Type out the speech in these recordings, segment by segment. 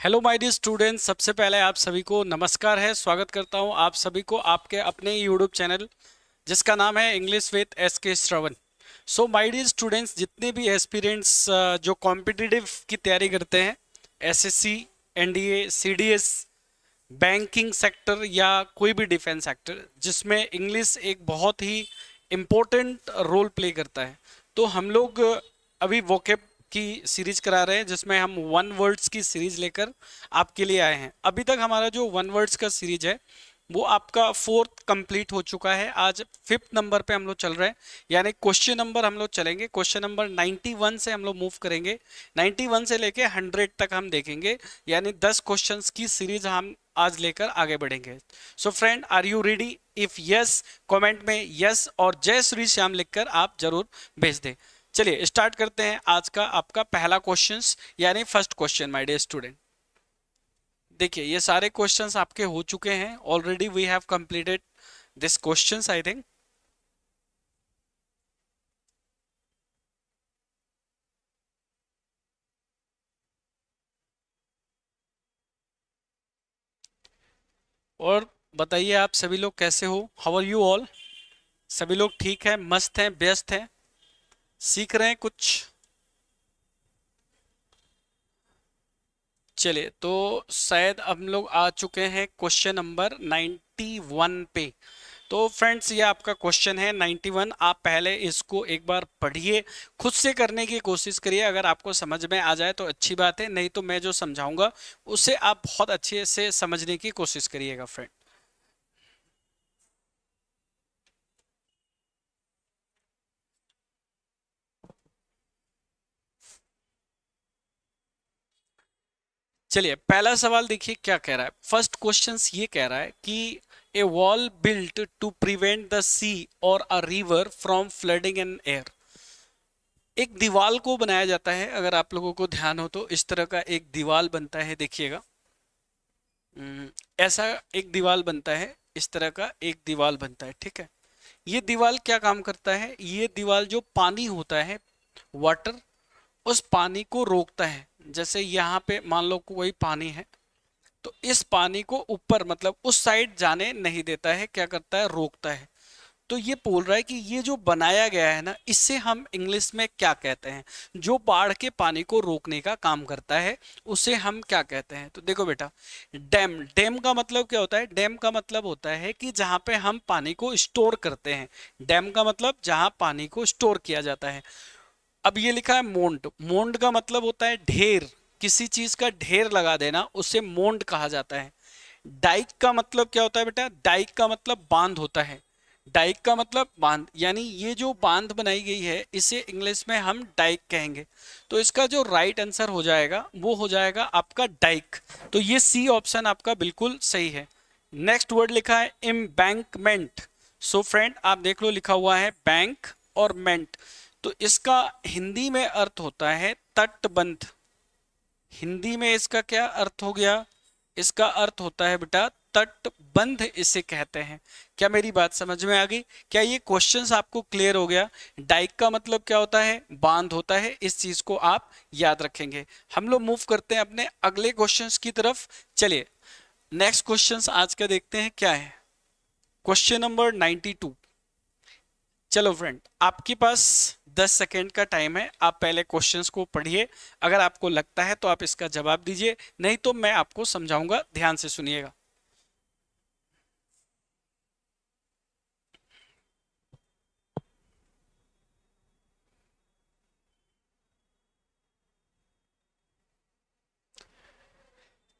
Hello my dear students, सबसे पहले आप सभी को नमस्कार है। स्वागत करता हूं आप सभी को आपके अपने यूट्यूब चैनल जिसका नाम है इंग्लिश विद एस के श्रवण। सो माय डियर स्टूडेंट्स, जितने भी एस्पिरेंट्स जो कॉम्पिटिटिव की तैयारी करते हैं, SSC, NDA, CDS, banking sector या कोई भी डिफेंस सेक्टर जिसमें इंग्लिश एक बहुत ही इम्पोर्टेंट रोल प्ले करता है, तो हम लोग अभी वोकेब की सीरीज करा रहे हैं जिसमें हम वन वर्ड्स की सीरीज लेकर आपके लिए आए हैं। अभी तक हमारा जो वन वर्ड्स का सीरीज है वो आपका फोर्थ कंप्लीट हो चुका है। आज फिफ्थ नंबर पे हम लोग चल रहे हैं, यानी क्वेश्चन नंबर हम लोग चलेंगे। क्वेश्चन नंबर 91 से हम लोग मूव करेंगे, 91 से लेके 100 तक हम देखेंगे, यानी 10 क्वेश्चंस की सीरीज हम आज लेकर आगे बढ़ेंगे। So friend, are you ready? If yes, comment में यस और जय श्री श्याम लिखकर आप जरूर भेज दें। चलिए स्टार्ट करते हैं आज का आपका पहला क्वेश्चन, यानी first question my dear student. देखिए ये सारे क्वेश्चंस आपके हो चुके हैं already. We have completed this questions I think. और बताइए आप सभी लोग कैसे हो? How are you all? सभी लोग ठीक है, मस्त हैं, व्यस्त हैं, सीख रहे हैं कुछ? चलिए तो शायद हम लोग आ चुके हैं क्वेश्चन नंबर 91 पे। तो फ्रेंड्स ये आपका क्वेश्चन है 91। आप पहले इसको एक बार पढ़िए, खुद से करने की कोशिश करिए। अगर आपको समझ में आ जाए तो अच्छी बात है, नहीं तो मैं जो समझाऊंगा उसे आप बहुत अच्छे से समझने की कोशिश करिएगा फ्रेंड। चलिए पहला सवाल देखिए क्या कह रहा है। फर्स्ट क्वेश्चन ये कह रहा है कि a wall built to prevent the sea और a river from flooding an area. एक दीवाल को बनाया जाता है, अगर आप लोगों को ध्यान हो तो इस तरह का एक दीवाल बनता है, देखिएगा। हम्म, ऐसा एक दीवाल बनता है, इस तरह का एक दीवाल बनता है, ठीक है। ये दीवाल क्या काम करता है? ये दीवाल जो पानी होता है, वाटर, उस पानी को रोकता है। जैसे यहाँ पे मान लो कोई पानी है, तो इस पानी को ऊपर मतलब उस साइड जाने नहीं देता है, क्या करता है? रोकता है। तो ये बोल रहा है कि ये जो बनाया गया है ना, इससे हम इंग्लिश में क्या कहते हैं? जो बाढ़ के पानी को रोकने का काम करता है उसे हम क्या कहते हैं? तो देखो बेटा, डैम। डैम का मतलब क्या होता है? डैम का मतलब होता है कि जहाँ पे हम पानी को स्टोर करते हैं। डैम का मतलब जहाँ पानी को स्टोर किया जाता है। अब ये लिखा है मोंड। मोंड का मतलब होता है ढेर, किसी चीज का ढेर लगा देना, उसे मोंड कहा जाता है। डाइक का मतलब क्या होता है बेटा? डाइक का मतलब बांध होता है। डाइक का मतलब बांध, यानी ये जो बांध बनाई गई है इसे इंग्लिश में हम डाइक कहेंगे। तो इसका जो राइट आंसर हो जाएगा वो हो जाएगा आपका डाइक। तो ये सी ऑप्शन आपका बिल्कुल सही है। नेक्स्ट वर्ड लिखा है एम्बैंकमेंट। सो फ्रेंड आप देख लो, लिखा हुआ है बैंक और मेंट। तो इसका हिंदी में अर्थ होता है तटबंध। हिंदी में इसका क्या अर्थ हो गया? इसका अर्थ होता है बेटा तटबंध, इसे कहते हैं। क्या मेरी बात समझ में आ गई? क्या ये क्वेश्चंस आपको क्लियर हो गया? डाइक का मतलब क्या होता है? बांध होता है, इस चीज को आप याद रखेंगे। हम लोग मूव करते हैं अपने अगले क्वेश्चंस की तरफ। चलिए नेक्स्ट क्वेश्चंस आज का देखते हैं क्या है। Question number 92। चलो फ्रेंड, आपके पास 10 सेकेंड का टाइम है। आप पहले क्वेश्चंस को पढ़िए, अगर आपको लगता है तो आप इसका जवाब दीजिए, नहीं तो मैं आपको समझाऊंगा, ध्यान से सुनिएगा।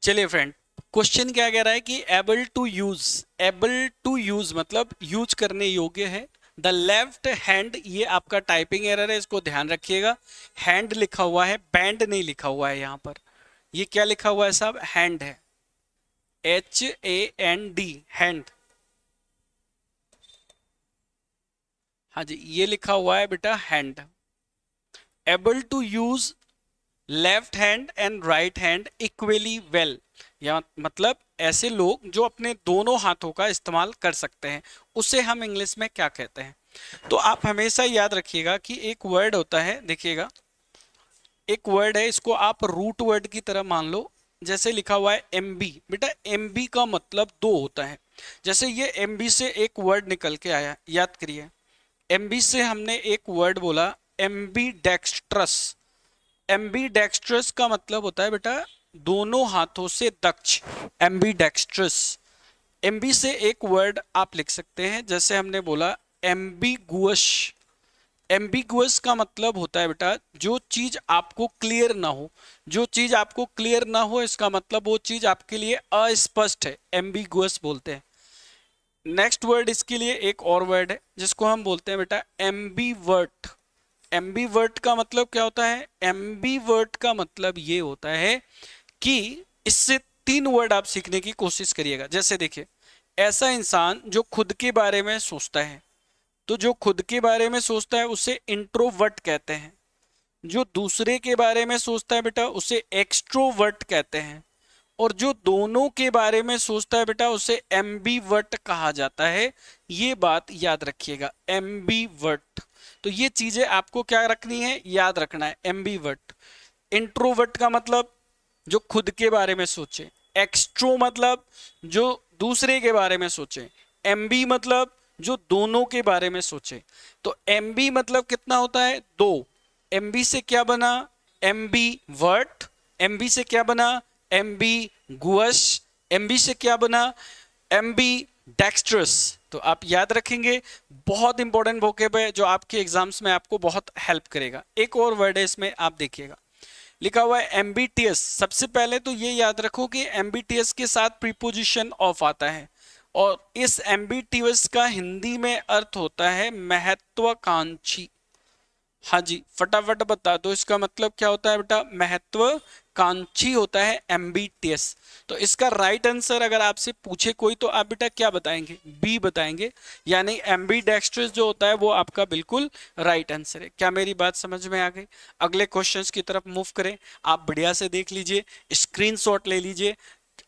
चलिए फ्रेंड, क्वेश्चन क्या कह रहा है कि able to use. Able to use मतलब यूज करने योग्य है। द लेफ्ट हैंड, ये आपका टाइपिंग एरर है, इसको ध्यान रखिएगा। हैंड लिखा हुआ है, बैंड नहीं लिखा हुआ है यहाँ पर। ये क्या लिखा हुआ है साहब? हैंड है, HAND, हैंड। हाँ जी, ये लिखा हुआ है बेटा hand. Able to use left hand and right hand equally well, या मतलब ऐसे लोग जो अपने दोनों हाथों का इस्तेमाल कर सकते हैं, उसे हम इंग्लिश में क्या कहते हैं? तो आप हमेशा याद रखिएगा कि एक वर्ड होता है, देखिएगा, एक वर्ड है, इसको आप रूट वर्ड की तरह मान लो। जैसे लिखा हुआ है एमबी, बेटा एमबी का मतलब दो होता है। जैसे ये एमबी से एक वर्ड निकल के आया, याद करिए, एमबी से हमने एक वर्ड बोला एमबी डेक्स्ट्रस। एमबी डेक्स्ट्रस का मतलब होता है बेटा दोनों हाथों से दक्ष, एमबी डेक्स्ट्रस। एमबी से एक वर्ड आप लिख सकते हैं, जैसे हमने बोला एम्बिगुअस। एम्बिगुअस का मतलब होता है बेटा जो चीज आपको क्लियर ना हो, जो चीज आपको क्लियर ना हो इसका मतलब वो चीज आपके लिए अस्पष्ट है, एम्बिगुअस बोलते हैं। नेक्स्ट वर्ड इसके लिए एक और वर्ड है जिसको हम बोलते हैं बेटा एम्बीवर्ट। एम्बीवर्ट का मतलब क्या होता है? एम्बीवर्ट का मतलब ये होता है कि इससे तीन वर्ड आप सीखने की कोशिश करिएगा। जैसे देखिए, ऐसा इंसान जो खुद के बारे में सोचता है, तो जो खुद के बारे में सोचता है उसे इंट्रोवर्ट कहते हैं। जो दूसरे के बारे में सोचता है बेटा उसे एक्सट्रोवर्ट कहते हैं। और जो दोनों के बारे में सोचता है बेटा उसे एम्बीवर्ट कहा जाता है। ये बात याद रखिएगा, एम्बीवर्ट। तो ये चीजें आपको क्या रखनी है, याद रखना है। एम्बीवर्ट, इंट्रोवर्ट का मतलब जो खुद के बारे में सोचे, एक्सट्रो मतलब जो दूसरे के बारे में सोचे, एमबी मतलब जो दोनों के बारे में सोचे। तो एमबी मतलब कितना होता है? दो। एमबी से क्या बना? एमबी वर्ट। एमबी से क्या बना? एमबी गुअस। एमबी से क्या बना? MB dextrous. तो आप याद रखेंगे, बहुत इंपॉर्टेंट वोकेब है जो आपके एग्जाम्स में आपको बहुत हेल्प करेगा। एक और वर्ड है इसमें, आप देखिएगा लिखा हुआ है एम्बिटियस। सबसे पहले तो ये याद रखो कि एम्बिटियस के साथ प्रीपोजिशन ऑफ आता है, और इस एम्बिटियस का हिंदी में अर्थ होता है महत्वाकांक्षी। हाँ जी, फटाफट बता दो इसका मतलब क्या होता है बेटा? महत्वाकांक्षी होता है एम्बिटियस। तो इसका राइट आंसर अगर आपसे पूछे कोई तो आप बेटा क्या बताएंगे? बी बताएंगे, यानी एम्बीडेक्स्ट्रस जो होता है वो आपका बिल्कुल राइट आंसर है। क्या मेरी बात समझ में आ गई? अगले क्वेश्चंस की तरफ मूव करें। आप बढ़िया से देख लीजिए, स्क्रीनशॉट ले लीजिए,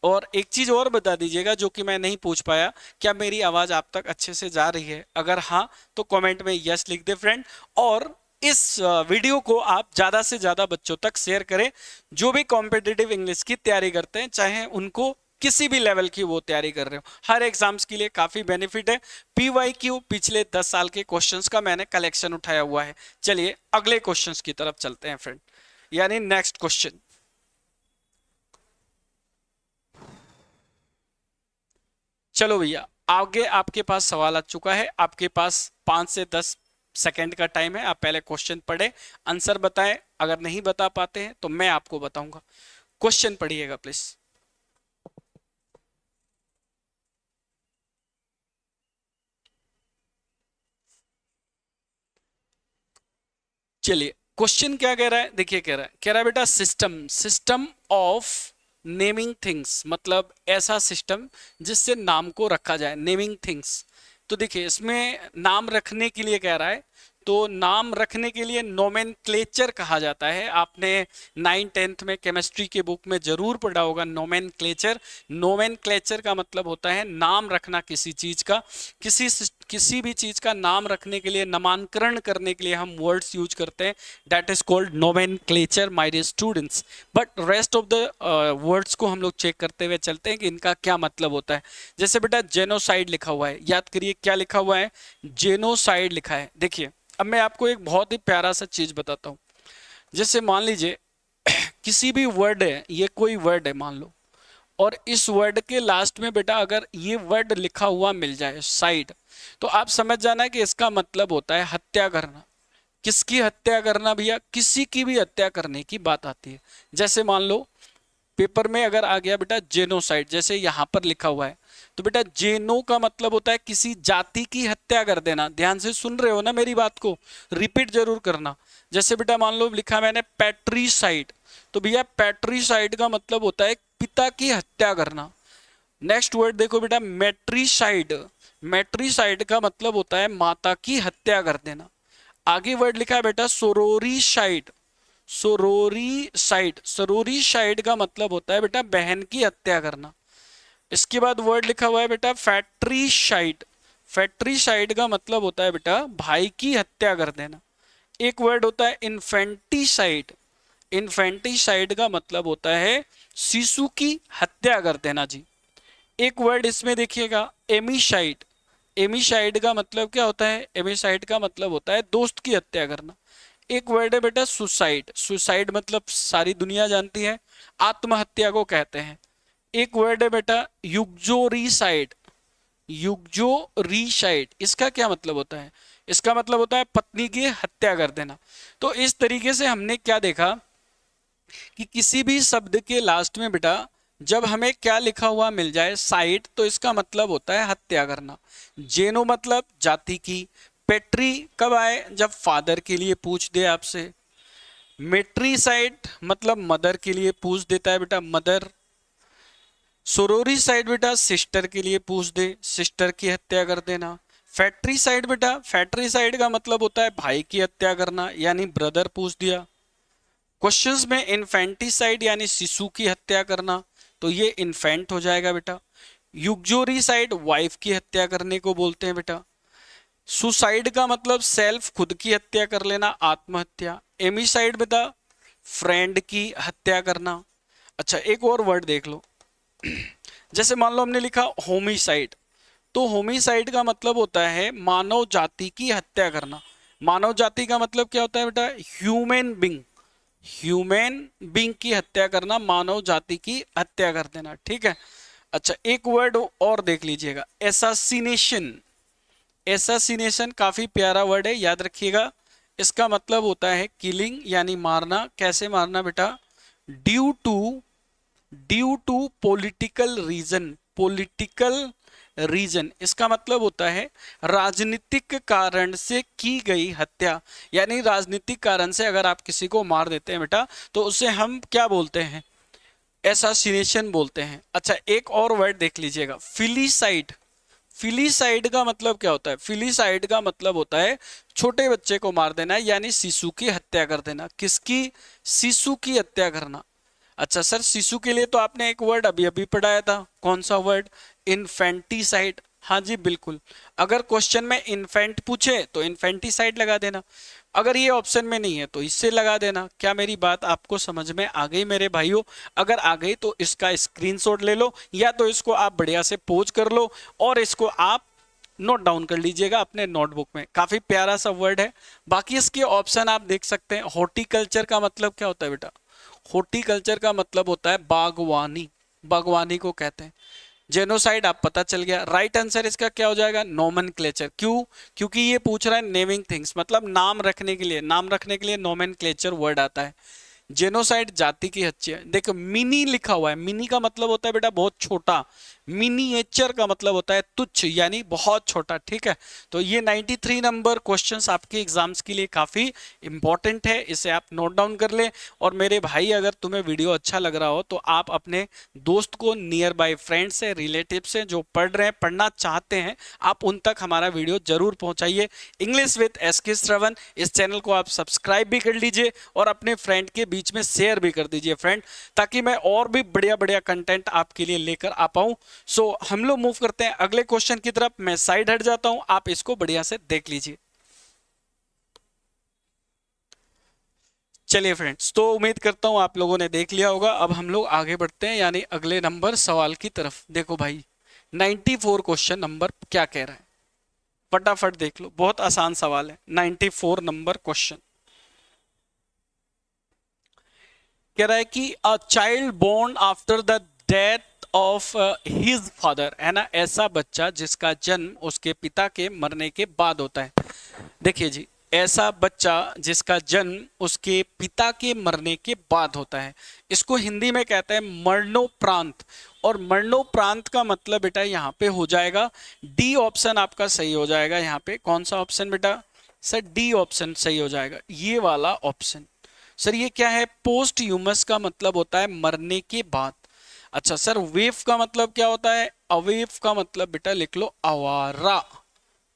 और एक चीज और बता दीजिएगा जो कि मैं नहीं पूछ पाया, क्या मेरी आवाज आप तक अच्छे से जा रही है? अगर हाँ तो कमेंट में यस लिख दे फ्रेंड। और इस वीडियो को आप ज्यादा से ज्यादा बच्चों तक शेयर करें जो भी कॉम्पिटिटिव इंग्लिश की तैयारी करते हैं, चाहे उनको किसी भी लेवल की वो तैयारी कर रहे हो। हर एग्जाम्स के लिए काफी बेनिफिट है। पीवाईक्यू पिछले 10 साल के क्वेश्चंस का मैंने कलेक्शन उठाया हुआ है। चलिए अगले क्वेश्चंस की तरफ चलते हैं फ्रेंड, यानी नेक्स्ट क्वेश्चन। चलो भैया, आगे आपके पास सवाल आ चुका है। आपके पास 5 से 10 सेकंड का टाइम है। आप पहले क्वेश्चन पढ़े, आंसर बताएं। अगर नहीं बता पाते हैं तो मैं आपको बताऊंगा। क्वेश्चन पढ़िएगा प्लीज। चलिए, क्वेश्चन क्या कह रहा है? देखिए, कह रहा है बेटा system, system of naming things, मतलब ऐसा सिस्टम जिससे नाम को रखा जाए, नेमिंग थिंग्स। तो देखिए इसमें नाम रखने के लिए कह रहा है, तो नाम रखने के लिए नोमेनक्लेचर कहा जाता है। आपने 9th-10th में केमिस्ट्री के बुक में जरूर पढ़ा होगा नोमेनक्लेचर। नोमेनक्लेचर का मतलब होता है नाम रखना किसी चीज का। किसी भी चीज का नाम रखने के लिए, नामांकरण करने के लिए हम वर्ड्स यूज करते हैं, that is called nomenclature my dear students. But rest of the words को हम लोग चेक करते हुए चलते हैं कि इनका क्या मतलब होता है। जैसे बेटा जेनोसाइड लिखा हुआ है, याद करिए क्या लिखा हुआ है? जेनोसाइड लिखा है। देखिए अब मैं आपको एक बहुत ही प्यारा सा चीज बताता हूं। जैसे मान लीजिए किसी भी वर्ड है, ये कोई वर्ड है मान लो, और इस वर्ड के लास्ट में बेटा अगर ये वर्ड लिखा हुआ मिल जाए साइड, तो आप समझ जाना कि इसका मतलब होता है हत्या करना। किसकी हत्या करना भैया? किसी की भी हत्या करने की बात आती है। जैसे मान लो पेपर में अगर आ गया बेटा जेनोसाइड, जैसे यहां पर लिखा हुआ है, तो बेटा जेनो का मतलब होता है किसी जाति की हत्या कर देना। ध्यान से सुन रहे हो ना मेरी बात को? रिपीट जरूर करना। जैसे बेटा मान लो लिखा मैंने पैट्रीसाइड, तो भैया पैट्रीसाइड का मतलब होता है पिता की हत्या करना। नेक्स्ट वर्ड देखो बेटा मेट्रीसाइड, मेट्रीसाइड का मतलब होता है माता की हत्या कर देना। आगे वर्ड लिखा है बेटा सोरोरीसाइड, सोरोरीसाइड, सोरोरीसाइड का मतलब होता है बेटा बहन की हत्या करना। इसके बाद वर्ड लिखा हुआ है बेटा फैट्रीसाइड, फैट्रीसाइड का मतलब होता है बेटा भाई की हत्या कर देना। एक वर्ड होता है इन्फेंटिसाइड, इन्फेंटिसाइड का मतलब होता है शिशु की हत्या कर देना जी। एक वर्ड इसमें देखिएगा, एमिसाइड। एमिसाइड का मतलब क्या होता है? एमिसाइड का मतलब होता है दोस्त की हत्या करना। एक वर्ड है बेटा सुसाइड। सुसाइड मतलब सारी दुनिया जानती है, आत्महत्या को कहते हैं। एक वर्ड है बेटा युग्जोरिसाइड। युग्जोरिसाइड, इसका क्या मतलब होता है? इसका मतलब होता है पत्नी की हत्या कर देना। तो इस तरीके से हमने क्या देखा कि किसी भी शब्द के लास्ट में बेटा जब हमें क्या लिखा हुआ मिल जाए साइड, तो इसका मतलब होता है हत्या करना। जेनो मतलब जाति की। पेट्री कब आए? जब फादर के लिए पूछ दे आपसे। मेट्रीसाइड मतलब मदर के लिए पूछ देता है बेटा, मदर। सोरोरी साइड बेटा सिस्टर के लिए पूछ दे, सिस्टर की हत्या कर देना। फैक्ट्री साइड बेटा, फैक्ट्री साइड का मतलब होता है भाई की हत्या करना, यानी ब्रदर पूछ दिया। क्वेश्चंस में इन्फेंटिसाइड यानी शिशु की हत्या करना, तो ये इन्फेंट हो जाएगा बेटा। युग्जोरिसाइड वाइफ की हत्या करने को बोलते हैं बेटा। सुसाइड का मतलब सेल्फ, खुद की हत्या कर लेना, आत्महत्या। एमिसाइड बेटा फ्रेंड की हत्या करना। अच्छा एक और वर्ड देख लो, जैसे मान लो हमने लिखा होमिसाइड, तो होमिसाइड का मतलब होता है मानव जाति की हत्या करना। मानव जाति का मतलब क्या होता है बेटा? Human being. ह्यूमन बींग की हत्या करना, मानव जाति की हत्या कर देना, ठीक है। अच्छा एक वर्ड और देख लीजिएगा, एसासिनेशन। एसासिनेशन काफी प्यारा वर्ड है, याद रखिएगा। इसका मतलब होता है किलिंग यानी मारना। कैसे मारना बेटा? Due to political reason. Political reason इसका मतलब होता है राजनीतिक कारण से की गई हत्या। यानी राजनीतिक कारण से अगर आप किसी को मार देते हैं बेटा, तो उसे हम क्या बोलते हैं? एसासिनेशन बोलते हैं। अच्छा एक और वर्ड देख लीजिएगा, फिलीसाइड। फिलीसाइड का मतलब क्या होता है? फिलीसाइड का मतलब होता है छोटे बच्चे को मार देना, यानी शिशु की हत्या कर देना। किसकी? शिशु की हत्या करना। अच्छा सर शिशु के लिए तो आपने एक वर्ड अभी अभी पढ़ाया था, कौन सा वर्ड? इन्फेंटिसाइड। हाँ जी बिल्कुल, अगर क्वेश्चन में इन्फेंट पूछे तो इन्फेंटिसाइड लगा देना, अगर ये ऑप्शन में नहीं है तो इससे लगा देना। क्या मेरी बात आपको समझ में आ गई मेरे भाइयों? अगर आ गई तो इसका स्क्रीनशॉट ले लो, या तो इसको आप बढ़िया से पोज कर लो और इसको आप नोट डाउन कर लीजिएगा अपने नोटबुक में। काफी प्यारा सा वर्ड है। बाकी इसके ऑप्शन आप देख सकते हैं। हॉर्टिकल्चर का मतलब क्या होता है बेटा? हॉर्टिकल्चर का मतलब होता है बागवानी। बागवानी को कहते हैं। जेनोसाइड आप पता चल गया। राइट आंसर इसका क्या हो जाएगा? नोमेनक्लेचर। क्यों? क्योंकि ये पूछ रहा है नेमिंग थिंग्स, मतलब नाम रखने के लिए। नाम रखने के लिए नोमेनक्लेचर वर्ड आता है। जेनोसाइड जाति की हत्या। देखो मिनी लिखा हुआ है, मिनी का मतलब होता है बेटा बहुत छोटा। मिनिएचर का मतलब होता है तुच्छ, यानी बहुत छोटा, ठीक है। तो ये 93 नंबर क्वेश्चंस आपके एग्जाम्स के लिए काफी इंपॉर्टेंट है, इसे आप नोट डाउन कर ले। और मेरे भाई अगर तुम्हें वीडियो अच्छा लग रहा हो तो आप अपने दोस्त को, नियर बाय फ्रेंड्स से, रिलेटिव से जो पढ़ रहे हैं, पढ़ना चाहते हैं, आप उन तक हमारा वीडियो जरूर पहुंचाइए। इंग्लिश विद एसके श्रवण, इस चैनल को आप सब्सक्राइब भी कर लीजिए और अपने फ्रेंड के बीच में शेयर भी कर दीजिए फ्रेंड, ताकि मैं और भी बढ़िया बढ़िया कंटेंट आपके लिए लेकर आ पाऊं। सो हम लोग मूव करते हैं अगले क्वेश्चन की तरफ। मैं साइड हट जाता हूं, आप इसको बढ़िया से देख लीजिए। चलिए फ्रेंड्स, तो उम्मीद करता हूं आप लोगों ने देख लिया होगा। अब हम लोग आगे बढ़ते हैं, यानी अगले नंबर सवाल की तरफ। देखो भाई 94 क्वेश्चन नंबर क्या कह रहा है, फटाफट देख लो। बहुत आसान सवाल है। 94 नंबर क्वेश्चन कह रहा है कि a child born after the death of his father, है ना, ऐसा बच्चा जिसका जन्म उसके पिता के मरने के बाद होता है। देखिए जी, ऐसा बच्चा जिसका जन्म उसके पिता के मरने के बाद होता है, इसको हिंदी में कहते हैं मरणोपरांत। और मरणोपरांत का मतलब बेटा यहाँ पे हो जाएगा डी ऑप्शन आपका सही हो जाएगा। यहाँ पे कौन सा ऑप्शन बेटा? सर डी ऑप्शन सही हो जाएगा, ये वाला ऑप्शन। सर ये क्या है? पोस्ट ह्यूमस का मतलब होता है मरने के बाद। अच्छा सर वेफ का मतलब क्या होता है? अवेफ का मतलब बेटा लिख लो आवारा।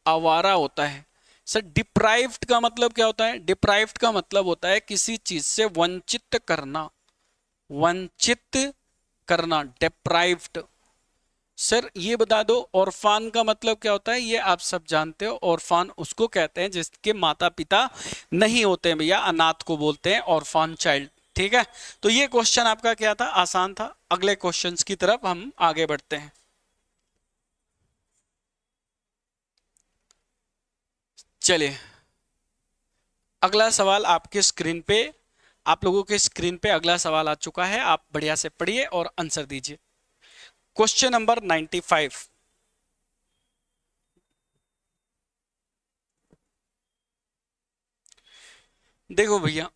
आवारा होता है। सर डिप्राइव्ड का मतलब क्या होता है? डिप्राइव्ड का मतलब होता है किसी चीज से वंचित करना। वंचित करना, डिप्राइव्ड। सर ये बता दो ऑर्फान का मतलब क्या होता है? ये आप सब जानते हो। ऑर्फान उसको कहते हैं जिसके माता पिता नहीं होते हैं भैया, अनाथ को बोलते हैं ऑर्फान चाइल्ड, ठीक है, तो ये क्वेश्चन आपका क्या था, आसान था। अगले क्वेश्चंस की तरफ हम आगे बढ़ते हैं। चलिए, अगला सवाल आपके स्क्रीन पे, आप लोगों के स्क्रीन पे अगला सवाल आ चुका है। आप बढ़िया से पढ़िए और आंसर दीजिए। Question number 95। देखो भैया,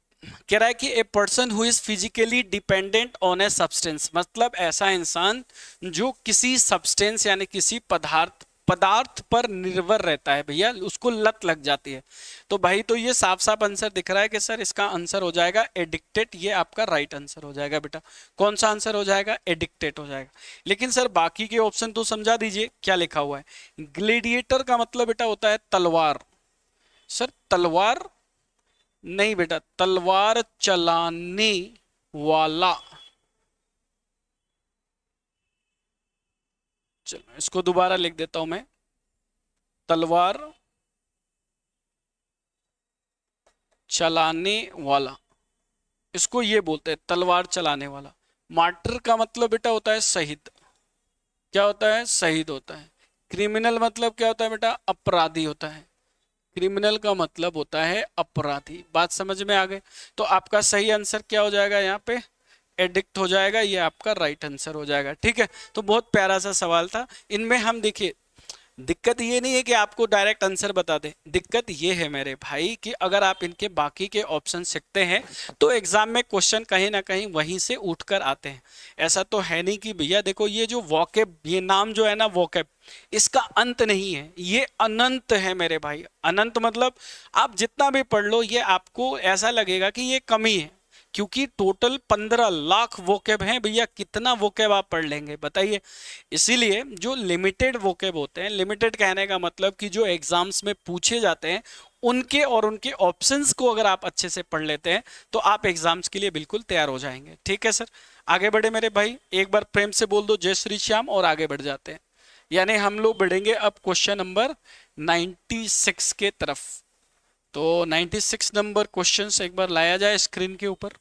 कह रहा है कि a person who is physically dependent on a substance, मतलब ऐसा इंसान जो किसी सब्सटेंस यानी किसी पदार्थ पदार्थ पर निर्भर रहता है भैया, उसको लत लग जाती है। तो भाई तो ये साफ साफ आंसर दिख रहा है कि सर इसका आंसर हो जाएगा एडिक्टेड। ये आपका राइट आंसर हो जाएगा बेटा। कौन सा आंसर हो जाएगा, एडिक्टेड हो जाएगा। लेकिन सर बाकी के ऑप्शन तो समझा दीजिए क्या लिखा हुआ है। ग्लेडिएटर का मतलब बेटा होता है तलवार। सर तलवार नहीं बेटा, तलवार चलाने वाला। चलो इसको दोबारा लिख देता हूं मैं, तलवार चलाने वाला, इसको ये बोलते हैं तलवार चलाने वाला। मार्टर का मतलब बेटा होता है शहीद। क्या होता है, शहीद होता है। क्रिमिनल मतलब क्या होता है बेटा, अपराधी होता है। क्रिमिनल का मतलब होता है अपराधी। बात समझ में आ गई। तो आपका सही आंसर क्या हो जाएगा यहाँ पे, एडिक्ट हो जाएगा। ये आपका राइट आंसर हो जाएगा। ठीक है, तो बहुत प्यारा सा सवाल था। इनमें हम देखिए, दिक्कत ये नहीं है कि आपको डायरेक्ट आंसर बता दे, दिक्कत ये है मेरे भाई कि अगर आप इनके बाकी के ऑप्शन सीखते हैं तो एग्जाम में क्वेश्चन कहीं ना कहीं वहीं से उठकर आते हैं। ऐसा तो है नहीं कि भैया देखो ये जो वोकेब, ये नाम जो है ना वोकेब, इसका अंत नहीं है, ये अनंत है मेरे भाई। अनंत मतलब आप जितना भी पढ़ लो ये आपको ऐसा लगेगा कि ये कमी है, क्योंकि टोटल 15 लाख वोकेब हैं भैया। कितना वोकेब आप पढ़ लेंगे बताइए। इसीलिए जो लिमिटेड वोकेब होते हैं, लिमिटेड कहने का मतलब कि जो एग्जाम्स में पूछे जाते हैं उनके और उनके ऑप्शंस को अगर आप अच्छे से पढ़ लेते हैं तो आप एग्जाम्स के लिए बिल्कुल तैयार हो जाएंगे। ठीक है सर, आगे बढ़े मेरे भाई। एक बार प्रेम से बोल दो जय श्री श्याम और आगे बढ़ जाते हैं। यानी हम लोग बढ़ेंगे अब क्वेश्चन नंबर 96 के तरफ। तो 96 नंबर क्वेश्चन एक बार लाया जाए स्क्रीन के ऊपर।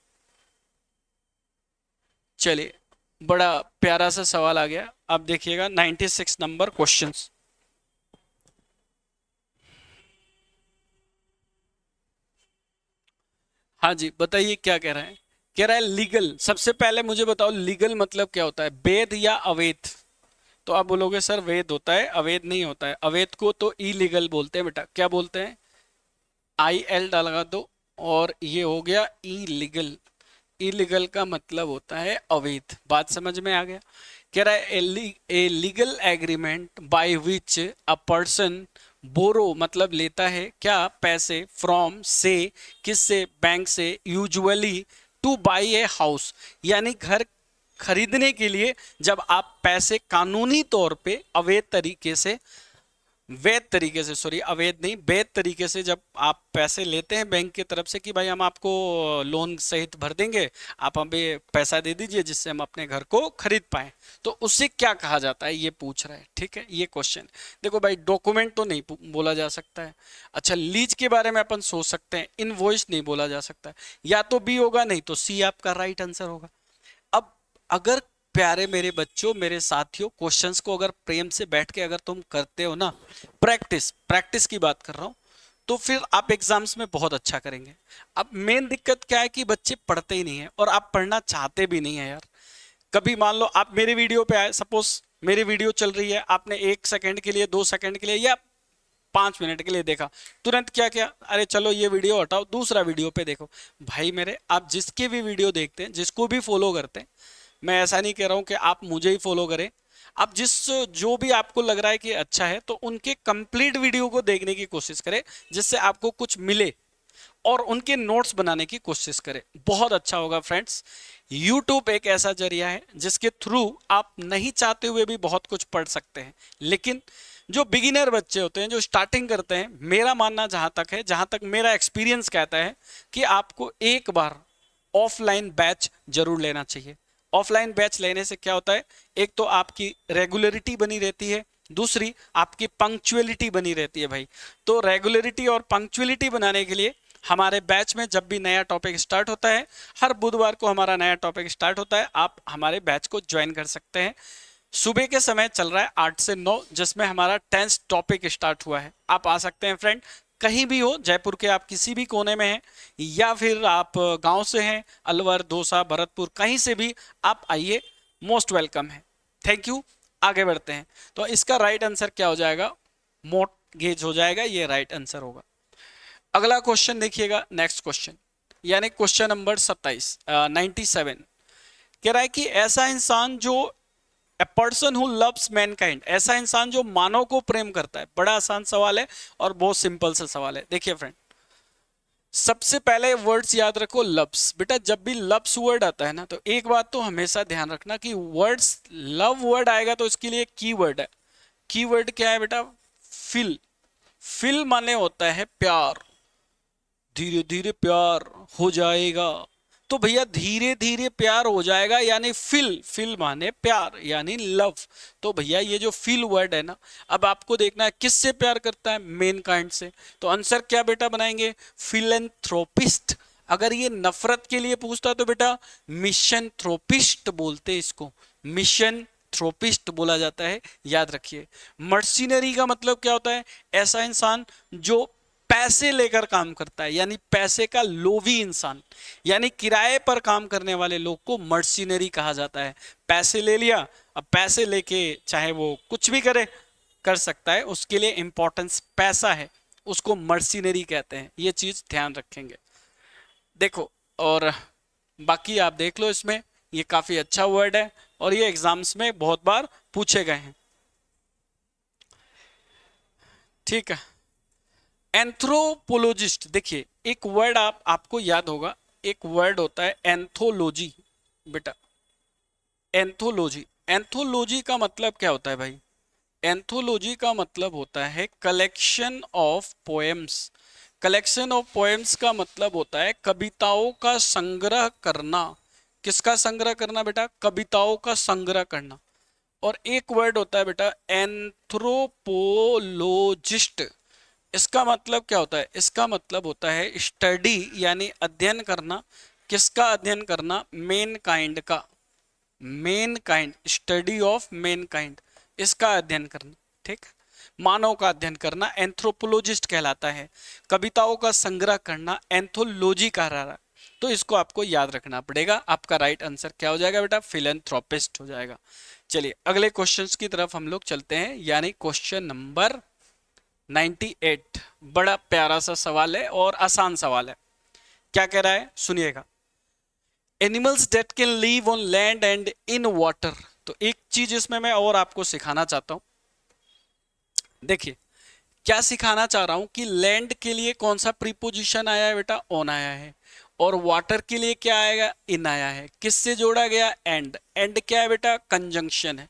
चलिए, बड़ा प्यारा सा सवाल आ गया। अब देखिएगा 96 नंबर क्वेश्चंस। हाँ जी बताइए क्या कह रहा है। कह रहा है लीगल। सबसे पहले मुझे बताओ लीगल मतलब क्या होता है, वैध या अवैध। तो आप बोलोगे सर वैध होता है, अवैध नहीं होता है। अवैध को तो इलीगल बोलते हैं बेटा। क्या बोलते हैं, आई एल लगा दो और ये हो गया इलीगल। इलीगल का मतलब होता है अवैध। बात समझ में आ गया। कह रहा है a legal agreement by which a person borrow मतलब लेता है क्या, पैसे, फ्रॉम से, किससे, बैंक से, usually two by a house, यानी घर खरीदने के लिए जब आप पैसे कानूनी तौर पे अवैध तरीके से, वैध तरीके से, सॉरी अवैध नहीं, वैध तरीके से जब आप पैसे लेते हैं बैंक की तरफ से कि भाई हम आपको लोन सहित भर देंगे, आप हमें पैसा दे दीजिए जिससे हम अपने घर को खरीद पाए, तो उससे क्या कहा जाता है ये पूछ रहा है। ठीक है, ये क्वेश्चन। देखो भाई डॉक्यूमेंट तो नहीं बोला जा सकता है। अच्छा, लीज के बारे में अपन सोच सकते हैं, इनवॉइस नहीं बोला जा सकता है। या तो बी होगा, नहीं तो सी आपका राइट आंसर होगा। अब अगर प्यारे मेरे बच्चों, मेरे साथियों, क्वेश्चंस को अगर प्रेम से बैठ के अगर तुम करते हो ना, प्रैक्टिस प्रैक्टिस की बात कर रहा हूं, तो फिर आप एग्जाम्स में बहुत अच्छा करेंगे। अब मेन दिक्कत क्या है कि बच्चे पढ़ते ही नहीं है और आप पढ़ना चाहते भी नहीं है यार। कभी मान लो आप मेरे वीडियो पे आए, सपोज मेरी वीडियो चल रही है, आपने 1 सेकंड के लिए, 2 सेकंड के लिए या 5 मिनट के लिए देखा, तुरंत क्या क्या, अरे चलो ये वीडियो हटाओ दूसरा वीडियो पे देखो। भाई मेरे, आप जिसके भी वीडियो देखते हैं, जिसको भी फॉलो करते हैं, मैं ऐसा नहीं कह रहा हूं कि आप मुझे ही फॉलो करें, आप जिस जो भी आपको लग रहा है कि अच्छा है तो उनके कंप्लीट वीडियो को देखने की कोशिश करें जिससे आपको कुछ मिले, और उनके नोट्स बनाने की कोशिश करें। बहुत अच्छा होगा फ्रेंड्स। यूट्यूब एक ऐसा जरिया है जिसके थ्रू आप नहीं चाहते हुए भी बहुत कुछ पढ़ सकते हैं। लेकिन जो बिगिनर बच्चे होते हैं, जो स्टार्टिंग करते हैं, मेरा मानना जहां तक है, जहां तक मेरा एक्सपीरियंस कहता है कि आपको एक बार ऑफलाइन बैच जरूर लेना चाहिए। ऑफलाइन बैच लेने से क्या होता है, एक तो आपकी रेगुलरिटी बनी रहती है, दूसरी आपकी पंक्चुअलिटी बनी रहती है भाई। तो रेगुलरिटी और पंक्चुअलिटी बनाने के लिए हमारे बैच में जब भी नया टॉपिक स्टार्ट होता है, हर बुधवार को हमारा नया टॉपिक स्टार्ट होता है, आप हमारे बैच को ज्वाइन कर सकते हैं। सुबह के समय चल रहा है 8 से 9, जिसमें हमारा 10th टॉपिक स्टार्ट हुआ है। आप आ सकते हैं फ्रेंड, कहीं भी हो, जयपुर के आप किसी भी कोने में हैं, या फिर आप गांव से हैं, अलवर, दौसा, भरतपुर, कहीं से भी आप आइए, मोस्ट वेलकम है। Thank you. आगे बढ़ते हैं। तो इसका राइट आंसर क्या हो जाएगा? मॉर्टगेज हो जाएगा, ये राइट आंसर होगा। अगला क्वेश्चन देखिएगा, नेक्स्ट क्वेश्चन, यानी क्वेश्चन नंबर 27, 97 कह रहा है कि ऐसा इंसान जो a person who loves Mankind, ऐसा इंसान जो मानव को प्रेम करता है। बड़ा आसान सवाल है और बहुत सिंपल सा सवाल है। देखिए फ्रेंड, सबसे पहले वर्ड्स याद रखो, लव्स। बेटा जब भी लव्स वर्ड आता है ना, तो एक बात तो हमेशा ध्यान रखना कि वर्ड्स, लव वर्ड आएगा तो इसके लिए की वर्ड है। की वर्ड क्या है बेटा? फिल। फिल माने होता है प्यार, धीरे धीरे प्यार हो जाएगा। तो भैया धीरे धीरे प्यार हो जाएगा यानी फिल, फिल माने प्यार यानी लव। तो भैया ये जो फिल वर्ड है ना, अब आपको देखना है किससे प्यार करता है? मेनकाइंड से। तो आंसर क्या बेटा बनाएंगे? फिलैंथ्रोपिस्ट। अगर ये नफरत के लिए पूछता तो बेटा मिशनथ्रोपिस्ट बोलते, इसको मिशन थ्रोपिस्ट बोला जाता है, याद रखिए। मर्सिनरी का मतलब क्या होता है? ऐसा इंसान जो पैसे लेकर काम करता है, यानी पैसे का लोभी इंसान, यानी किराए पर काम करने वाले लोग को मर्सिनरी कहा जाता है। पैसे ले लिया, अब पैसे लेके चाहे वो कुछ भी करे, कर सकता है, उसके लिए इंपॉर्टेंस पैसा है, उसको मर्सिनरी कहते हैं। ये चीज ध्यान रखेंगे। देखो, और बाकी आप देख लो, इसमें ये काफी अच्छा वर्ड है और ये एग्जाम्स में बहुत बार पूछे गए हैं। ठीक है। एंथ्रोपोलॉजिस्ट, देखिए एक वर्ड आपको याद होगा, एक वर्ड होता है एंथोलॉजी। बेटा एंथोलॉजी, एंथोलॉजी का मतलब क्या होता है भाई? एंथोलॉजी का मतलब होता है collection of poems. Collection of poems का मतलब होता है कविताओं का संग्रह करना। किसका संग्रह करना बेटा? कविताओं का संग्रह करना। और एक वर्ड होता है बेटा एंथ्रोपोलॉजिस्ट। इसका मतलब क्या होता है? इसका मतलब होता है स्टडी, यानी अध्ययन करना। किसका अध्ययन करना? मेन काइंड का। Main kind, study of main kind, इसका अध्ययन करना। ठीक, मानव का अध्ययन करना एंथ्रोपोलॉजिस्ट कहलाता है। कविताओं का संग्रह करना एंथोलॉजी कहा रहा है। तो इसको आपको याद रखना पड़ेगा। आपका राइट आंसर क्या हो जाएगा बेटा? फिलैंथ्रोपिस्ट हो जाएगा। चलिए अगले क्वेश्चंस की तरफ हम लोग चलते हैं, यानी क्वेश्चन नंबर 98। बड़ा प्यारा सा सवाल है और आसान सवाल है। क्या कह रहा है? सुनिएगा। Animals date can live on land and in water. तो एक चीज इसमें मैं और आपको सिखाना चाहता हूं। देखिए क्या सिखाना चाह रहा हूं कि लैंड के लिए कौन सा प्रीपोजिशन आया है बेटा? ऑन आया है। और वाटर के लिए क्या आएगा? इन आया है। किससे जोड़ा गया? एंड। एंड क्या है बेटा? कंजंक्शन है।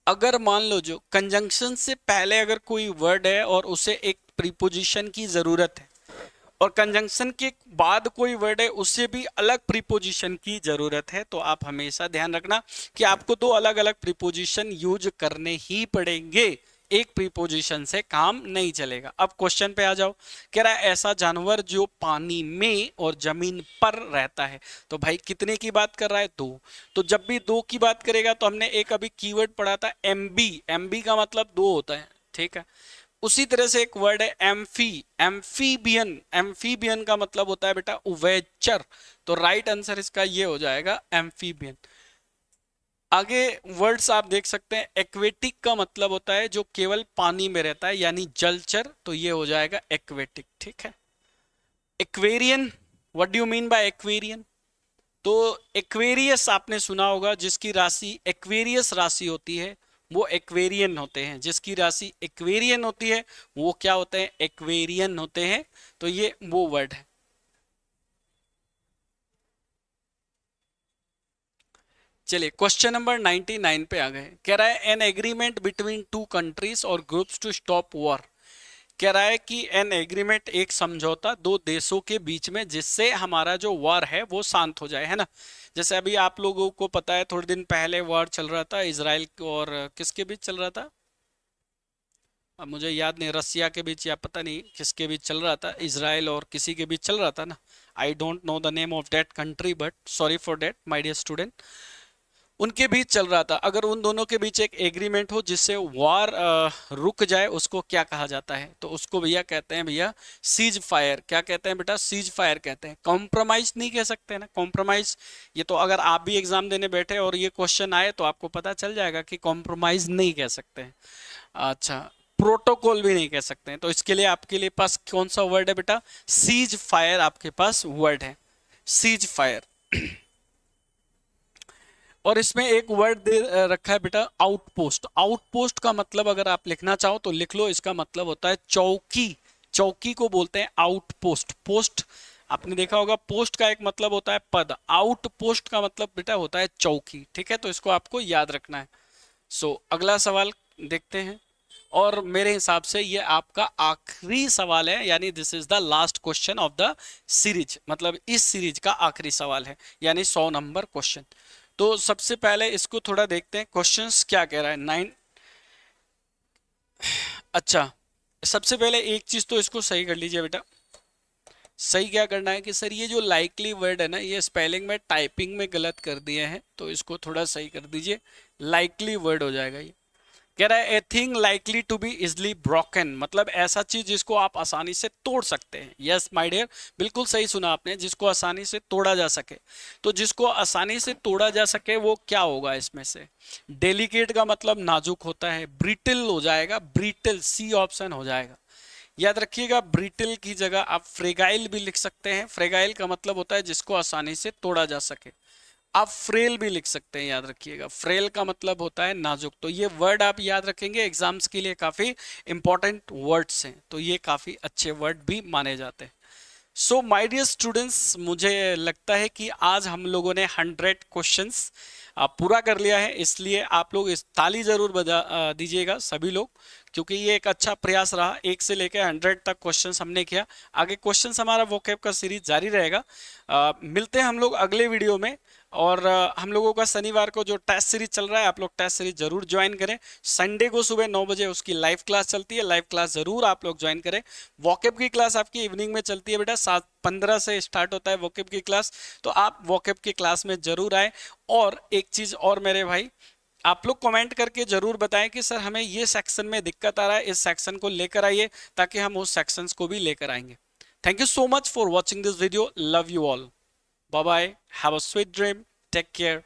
अगर मान लो जो कंजंक्शन से पहले अगर कोई वर्ड है और उसे एक प्रीपोजिशन की जरूरत है, और कंजंक्शन के बाद कोई वर्ड है उसे भी अलग प्रीपोजिशन की जरूरत है, तो आप हमेशा ध्यान रखना कि आपको दो अलग अलग प्रीपोजिशन यूज करने ही पड़ेंगे। एक प्रीपोजिशन से काम नहीं चलेगा। अब क्वेश्चन पे आ जाओ। कह रहा है ऐसा जानवर जो पानी में और जमीन पर रहता है। तो भाई कितने की बात कर रहा है? दो। तो जब भी दो की बात करेगा तो हमने एक अभी कीवर्ड पढ़ा था एमबी। एमबी का मतलब दो होता है। ठीक है। उसी तरह से एक वर्ड है एम्फी, एम्फीबियन। एम्फीबियन का मतलब होता है बेटा उभयचर। तो राइट आंसर इसका ये हो जाएगा एम्फीबियन। आगे वर्ड्स आप देख सकते हैं। एक्वेटिक का मतलब होता है जो केवल पानी में रहता है, यानी जलचर। तो ये हो जाएगा एक्वेटिक। ठीक है। Aquarian, what do you mean by Aquarian? तो एक्वेरियस आपने सुना होगा, जिसकी राशि एक्वेरियस राशि होती है वो एक्वेरियन होते हैं। जिसकी राशि एक्वेरियन होती है वो क्या होते हैं? एक्वेरियन होते हैं। तो ये वो वर्ड है। चलिए क्वेश्चन नंबर 99 पे आ गए। कह रहा है an agreement between two countries और ग्रुप्स टू स्टॉप वॉर। कह रहा है कि एन एग्रीमेंट, एक समझौता दो देशों के बीच में, जिससे हमारा जो वॉर है वो शांत हो जाए, है ना। जैसे अभी आप लोगों को पता है थोड़े दिन पहले वॉर चल रहा था, इजराइल और किसके बीच चल रहा था? अब मुझे याद नहीं, रसिया के बीच या पता नहीं किसके बीच चल रहा था, इजराइल और किसी के बीच चल रहा था ना। I don't know the name of that country, but sorry for that my dear student. उनके बीच चल रहा था, अगर उन दोनों के बीच एक एग्रीमेंट हो जिससे वार रुक जाए, उसको क्या कहा जाता है? तो उसको भैया कहते हैं भैया सीज फायर। क्या कहते हैं बेटा? सीज फायर कहते हैं। कॉम्प्रोमाइज नहीं कह सकते ना, कॉम्प्रोमाइज। ये तो अगर आप भी एग्जाम देने बैठे और ये क्वेश्चन आए तो आपको पता चल जाएगा कि कॉम्प्रोमाइज नहीं कह सकते हैं। अच्छा, प्रोटोकॉल भी नहीं कह सकते हैं। तो इसके लिए आपके लिए पास कौन सा वर्ड है बेटा? सीज फायर आपके पास वर्ड है, सीज फायर। और इसमें एक वर्ड दे रखा है बेटा आउटपोस्ट। आउटपोस्ट का मतलब अगर आप लिखना चाहो तो लिख लो, इसका मतलब होता है चौकी। चौकी को बोलते हैं आउटपोस्ट। पोस्ट आपने देखा होगा, पोस्ट का एक मतलब होता है पद, आउटपोस्ट का मतलब बेटा होता है चौकी। ठीक है, तो इसको आपको याद रखना है। अगला सवाल देखते हैं, और मेरे हिसाब से ये आपका आखिरी सवाल है, यानी this is the last question of the series, मतलब इस सीरीज का आखिरी सवाल है, यानी 100 नंबर क्वेश्चन। तो सबसे पहले इसको थोड़ा देखते हैं, क्वेश्चंस क्या कह रहा है। 9। अच्छा, सबसे पहले एक चीज तो इसको सही कर लीजिए बेटा। सही क्या करना है कि सर ये जो लाइकली वर्ड है ना, ये स्पेलिंग में टाइपिंग में गलत कर दिए हैं, तो इसको थोड़ा सही कर दीजिए। लाइकली वर्ड हो जाएगा ये। कह रहा है a thing likely to be easily broken, मतलब ऐसा चीज जिसको आप आसानी से तोड़ सकते हैं। यस माय डियर, बिल्कुल सही सुना आपने, जिसको आसानी से तोड़ा जा सके। तो जिसको आसानी से तोड़ा जा सके वो क्या होगा इसमें से? डेलिकेट का मतलब नाजुक होता है, ब्रिटल हो जाएगा, ब्रिटल, सी ऑप्शन हो जाएगा। याद रखिएगा, ब्रिटल की जगह आप फ्रेगाइल भी लिख सकते हैं। फ्रेगाइल का मतलब होता है जिसको आसानी से तोड़ा जा सके। आप फ्रेल भी लिख सकते हैं, याद रखिएगा, फ्रेल का मतलब होता है नाजुक। तो ये वर्ड आप याद रखेंगे, एग्जाम्स के लिए काफी इंपॉर्टेंट वर्ड्स हैं, तो ये काफी अच्छे वर्ड भी माने जाते हैं। माय डियर स्टूडेंट्स, मुझे लगता है कि आज हम लोगों ने 100 क्वेश्चंस पूरा कर लिया है, इसलिए आप लोग इस ताली जरूर बजा दीजिएगा सभी लोग, क्योंकि ये एक अच्छा प्रयास रहा। 1 से लेकर 100 तक क्वेश्चंस हमने किया। आगे क्वेश्चंस हमारा वोकैब का सीरीज जारी रहेगा। मिलते हैं हम लोग अगले वीडियो में। और हम लोगों का शनिवार को जो टेस्ट सीरीज चल रहा है, आप लोग टेस्ट सीरीज जरूर ज्वाइन करें। संडे को सुबह 9 बजे उसकी लाइव क्लास चलती है, लाइव क्लास जरूर आप लोग ज्वाइन करें। वॉकअप की क्लास आपकी इवनिंग में चलती है बेटा, 7:15 से स्टार्ट होता है वॉकअप की क्लास, तो आप वॉकअप की क्लास में जरूर आए। और एक चीज और मेरे भाई, आप लोग कमेंट करके जरूर बताएं कि सर हमें ये सेक्शन में दिक्कत आ रहा है, इस सेक्शन को लेकर आइए, ताकि हम उस सेक्शंस को भी लेकर आएंगे। Thank you so much for watching this video, love you all, bye bye, have a sweet dream, take care.